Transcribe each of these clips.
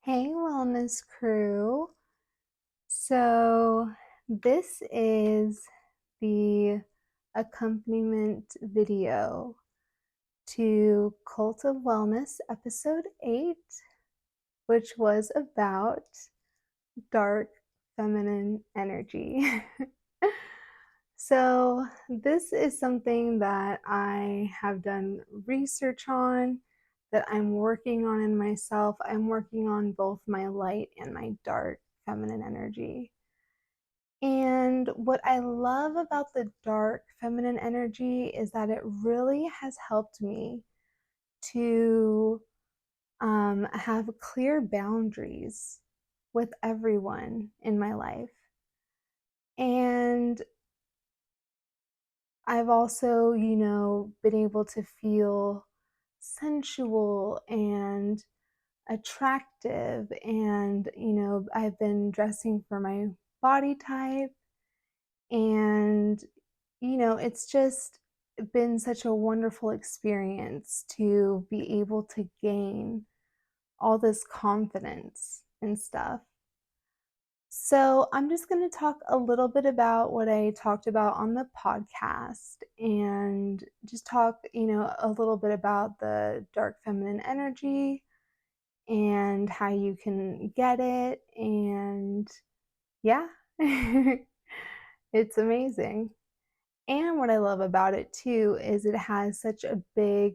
Hey, wellness crew. So, this is the accompaniment video to Cult of Wellness episode 8, which was about dark feminine energy. So, this is something that I have done research on, that I'm working on in myself. I'm working on both my light and my dark feminine energy. And what I love about the dark feminine energy is that it really has helped me to have clear boundaries with everyone in my life. And I've also, been able to feel sensual and attractive. And, I've been dressing for my body type. And, it's just been such a wonderful experience to be able to gain all this confidence and stuff. So, I'm just going to talk a little bit about what I talked about on the podcast and just talk, a little bit about the dark feminine energy and how you can get it. And yeah, it's amazing. And what I love about it too is it has such a big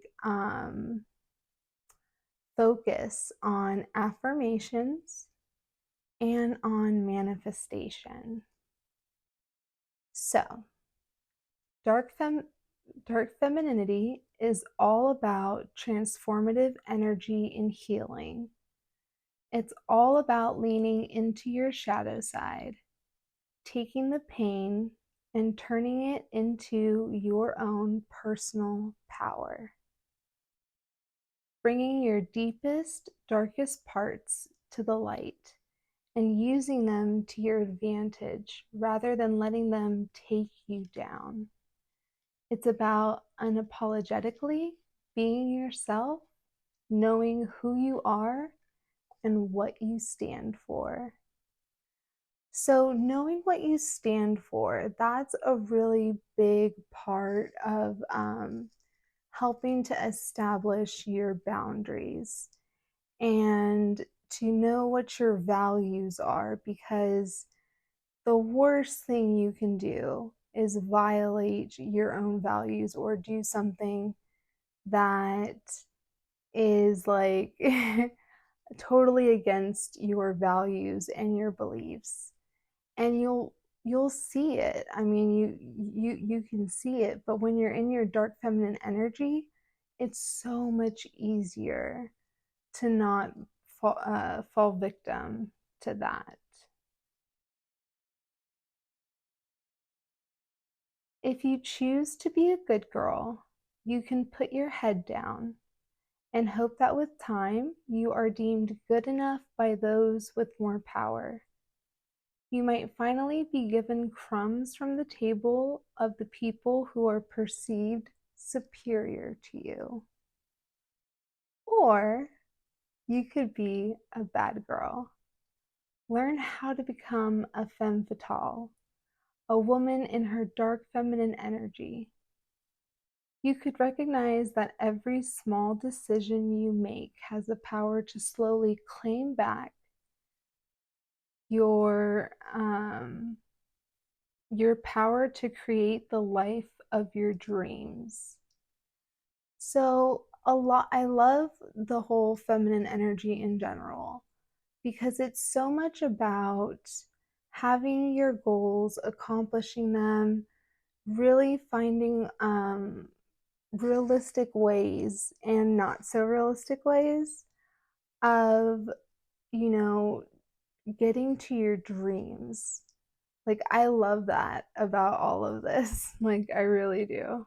focus on affirmations and on manifestation. So, dark dark femininity is all about transformative energy and healing. It's all about leaning into your shadow side, taking the pain and turning it into your own personal power. Bringing your deepest, darkest parts to the light and using them to your advantage rather than letting them take you down. It's about unapologetically being yourself, knowing who you are and what you stand for. So, knowing what you stand for, that's a really big part of helping to establish your boundaries and to know what your values are, because the worst thing you can do is violate your own values or do something that is like totally against your values and your beliefs. And you'll see it. I mean, you can see it, but when you're in your dark feminine energy, it's so much easier to not fall victim to that. If you choose to be a good girl, you can put your head down and hope that with time you are deemed good enough by those with more power. You might finally be given crumbs from the table of the people who are perceived superior to you. Or you could be a bad girl. Learn how to become a femme fatale, a woman in her dark feminine energy. You could recognize that every small decision you make has the power to slowly claim back your your power to create the life of your dreams. So I love the whole feminine energy in general because it's so much about having your goals, accomplishing them, really finding realistic ways and not so realistic ways of, you know, getting to your dreams. Like, I love that about all of this. Like, I really do.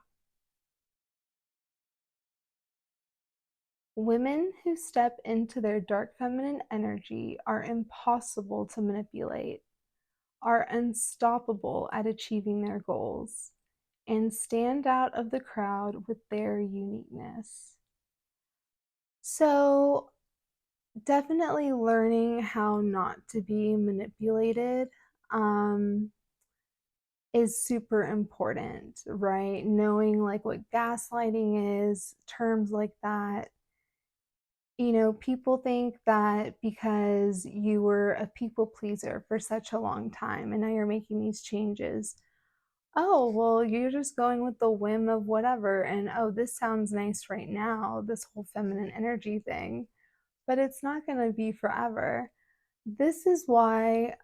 Women who step into their dark feminine energy are impossible to manipulate, are unstoppable at achieving their goals, and stand out of the crowd with their uniqueness. So, Definitely learning how not to be manipulated um, is super important, right? Knowing like what gaslighting is, terms like that. People think that because you were a people pleaser for such a long time and now you're making these changes, oh, well, you're just going with the whim of whatever. And oh, this sounds nice right now, this whole feminine energy thing, but it's not going to be forever. This is why,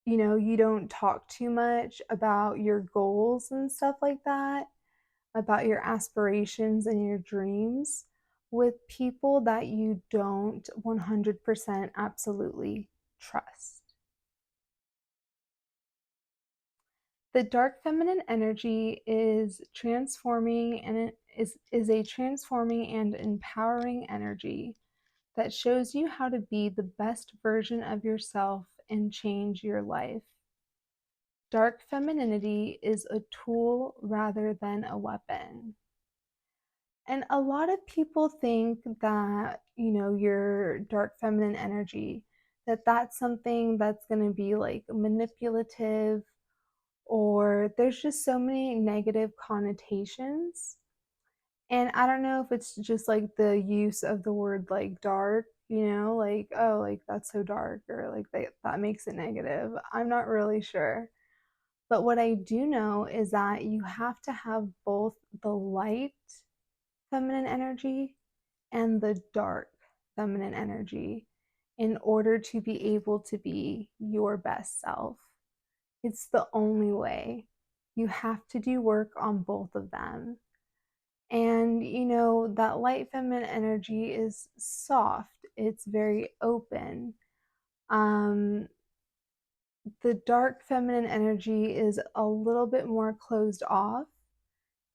you don't talk too much about your goals and stuff like that, about your aspirations and your dreams with people that you don't 100% absolutely trust. The dark feminine energy is transforming and it is a transforming and empowering energy that shows you how to be the best version of yourself and change your life. Dark femininity is a tool rather than a weapon. And a lot of people think that, your dark feminine energy, that that's something that's going to be like manipulative, or there's just so many negative connotations. And I don't know if it's just like the use of the word like dark, like, oh, like that's so dark, or like that makes it negative. I'm not really sure. But what I do know is that you have to have both the light feminine energy and the dark feminine energy in order to be able to be your best self. It's the only way. You have to do work on both of them. And that light feminine energy is soft, it's very open. Um, the dark feminine energy is a little bit more closed off.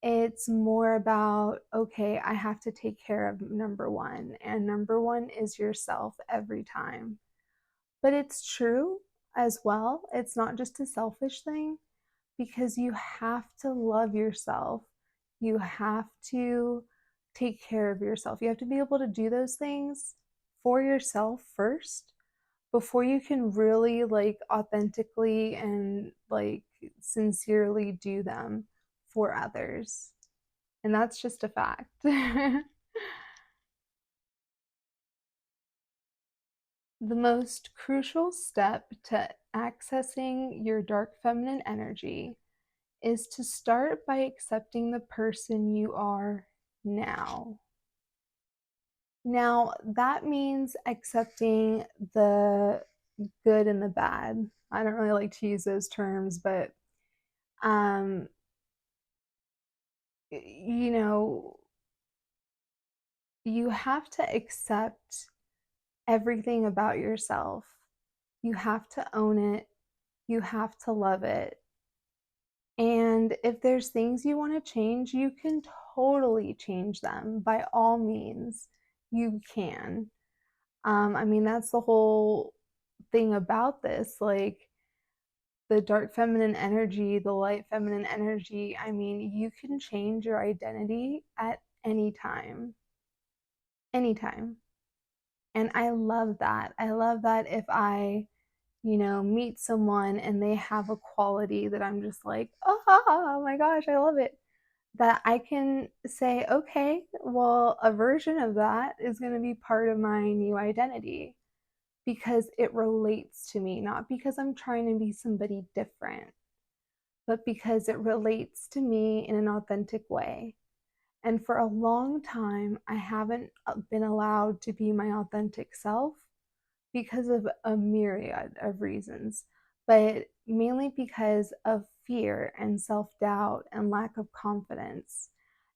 It's more about, okay, I have to take care of number one, and number one is yourself every time. But it's true as well. It's not just a selfish thing, because you have to love yourself. You have to take care of yourself. You have to be able to do those things for yourself first before you can really like authentically and like sincerely do them for others. And that's just a fact. The most crucial step to accessing your dark feminine energy is to start by accepting the person you are now. Now, that means accepting the good and the bad. I don't really like to use those terms, but um, you know, you have to accept everything about yourself. You have to own it. You have to love it. And if there's things you want to change, you can totally change them by all means. You can. I mean, that's the whole thing about this. Like the dark feminine energy, the light feminine energy, I mean, you can change your identity at any time. Anytime. And I love that. I love that if I meet someone and they have a quality that I'm just like, oh my gosh, I love it. That I can say, okay, well, a version of that is going to be part of my new identity because it relates to me, not because I'm trying to be somebody different, but because it relates to me in an authentic way. And for a long time, I haven't been allowed to be my authentic self because of a myriad of reasons, but mainly because of fear and self doubt and lack of confidence.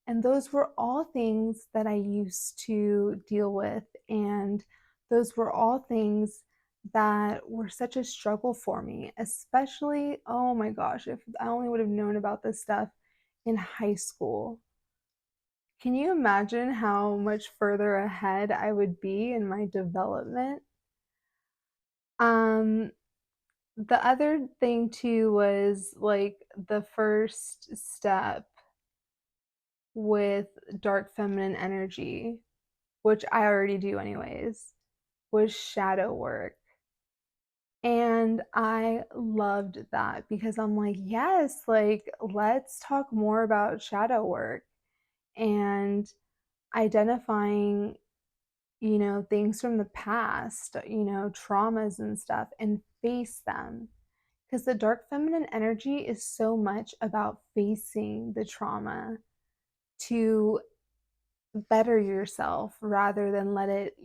And those were all things that I used to deal with. And those were all things that were such a struggle for me, especially, oh my gosh, if I only would have known about this stuff in high school. Can you imagine how much further ahead I would be in my development? Um, the other thing too was like the first step with dark feminine energy which I already do anyways, was shadow work. And I loved that because I'm like, yes, like, let's talk more about shadow work and identifying, things from the past, traumas and stuff, and face them. Because the dark feminine energy is so much about facing the trauma to better yourself rather than let it,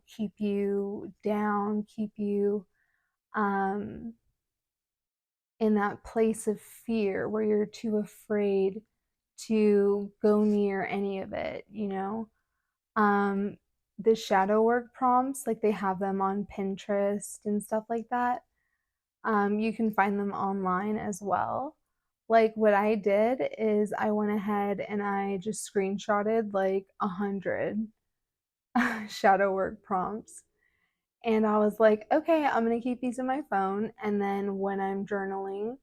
keep you down, keep you um, in that place of fear where you're too afraid to go near any of it, Um, the shadow work prompts, like they have them on Pinterest and stuff like that. You can find them online as well. Like what I did is I went ahead and I just screenshotted like 100 shadow work prompts. And I was like, okay, I'm going to keep these in my phone. And then when I'm journaling,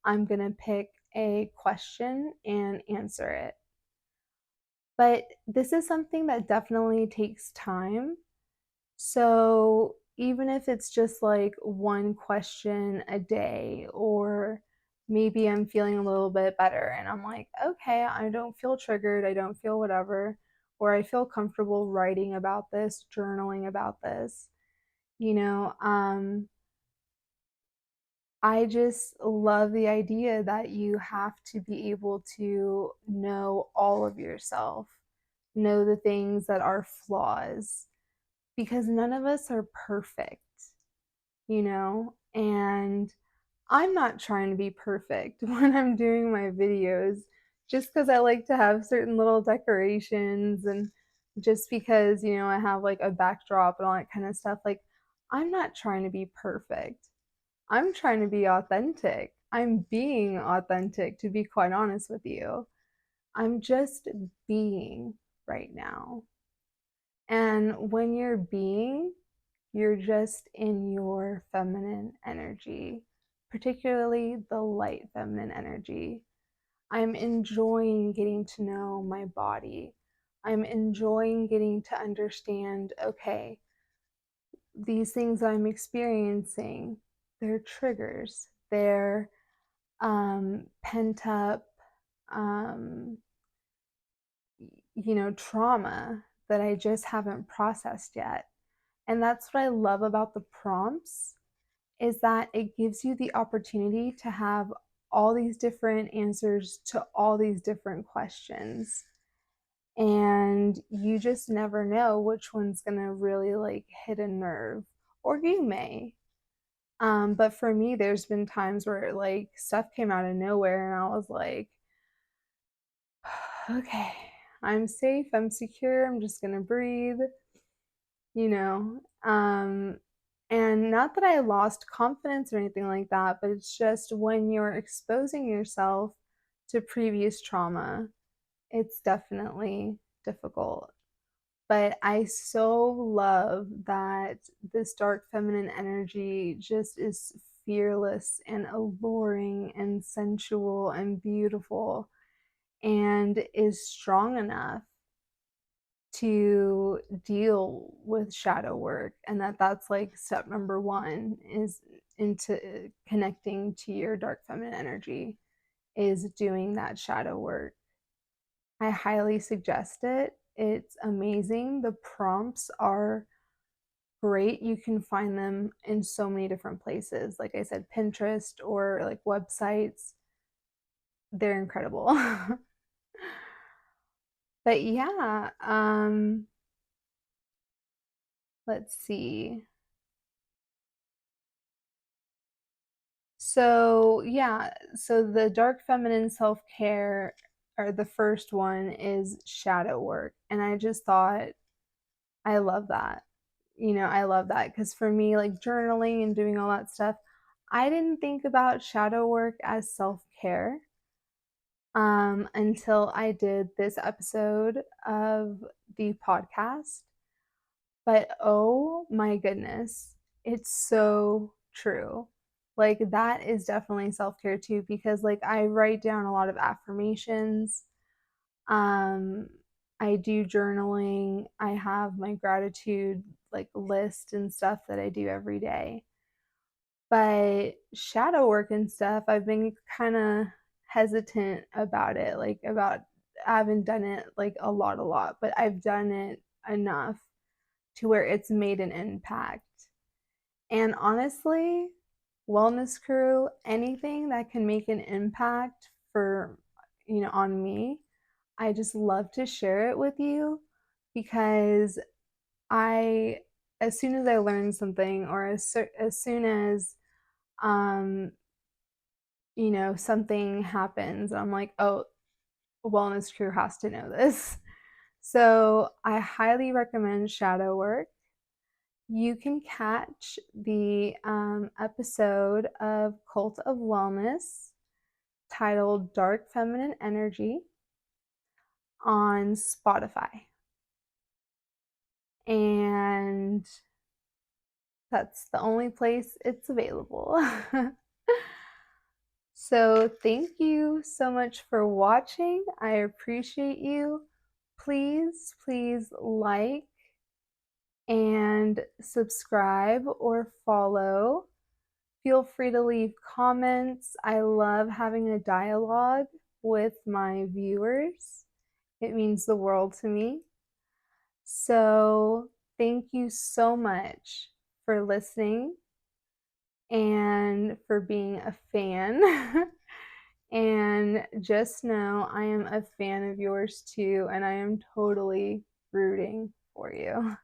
I'm going to pick a question and answer it. But this is something that definitely takes time. So even if it's just like one question a day, or maybe I'm feeling a little bit better and I'm like, okay, I don't feel triggered, I don't feel whatever, or I feel comfortable writing about this, journaling about this, you know, I just love the idea that you have to be able to know all of yourself, know the things that are flaws, because none of us are perfect, and I'm not trying to be perfect when I'm doing my videos just because I like to have certain little decorations and just because, I have like a backdrop and all that kind of stuff. Like, I'm not trying to be perfect. I'm trying to be authentic. I'm being authentic, to be quite honest with you. I'm just being right now. And when you're being, you're just in your feminine energy, particularly the light feminine energy. I'm enjoying getting to know my body. I'm enjoying getting to understand, okay, these things I'm experiencing, they're triggers, they're pent up, um, trauma that I just haven't processed yet. And that's what I love about the prompts is that it gives you the opportunity to have all these different answers to all these different questions. And you just never know which one's going to really like hit a nerve, or you may. But for me, there's been times where like stuff came out of nowhere and I was like, okay, I'm safe, I'm secure, I'm just going to breathe, you know. And not that I lost confidence or anything like that, but it's just when you're exposing yourself to previous trauma, it's definitely difficult. But I so love that this dark feminine energy just is fearless and alluring and sensual and beautiful and is strong enough to deal with shadow work, and that's like step number one is into connecting to your dark feminine energy is doing that shadow work. I highly suggest it. It's amazing. The prompts are great. You can find them in so many different places, like I said, Pinterest or like websites. They're incredible. But yeah, let's see. So, yeah, so the dark feminine self care, or the first one, is shadow work. And I just thought, I love that. I love that because for me, like journaling and doing all that stuff, I didn't think about shadow work as self care until I did this episode of the podcast. But oh my goodness, it's so true. Like that is definitely self-care too because like I write down a lot of affirmations. Um I do journaling. I have my gratitude like list and stuff that I do every day. But shadow work and stuff, I've been kind of hesitant about it, like about I haven't done it like a lot, but I've done it enough to where it's made an impact. And honestly, wellness crew, anything that can make an impact for, on me, I just love to share it with you because I, as soon as I learn something or as soon as, um, something happens, I'm like, oh, wellness crew has to know this. So I highly recommend shadow work. You can catch the episode of Cult of Wellness titled Dark Feminine Energy on Spotify. And that's the only place it's available. So, thank you so much for watching. I appreciate you. Please, please like and subscribe or follow. Feel free to leave comments. I love having a dialogue with my viewers. It means the world to me. So, thank you so much for listening and for being a fan. And just know I am a fan of yours too, and I am totally rooting for you.